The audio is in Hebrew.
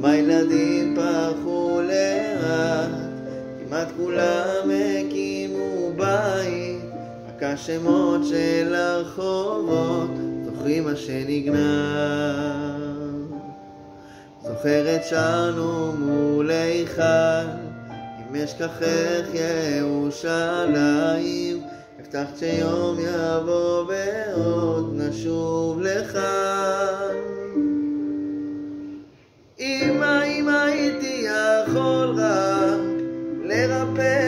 מהילדים פרחו לאט, כמעט כולם הקימו בית, רק השמות של הרחובות זוכרים מה שנגנב. זוכרת שרנו מול היכל, אם אשכחך ירושלים, הבטחת שיום יבוא ועוד נשוב לכאן. אם הייתי יכול רק לרפא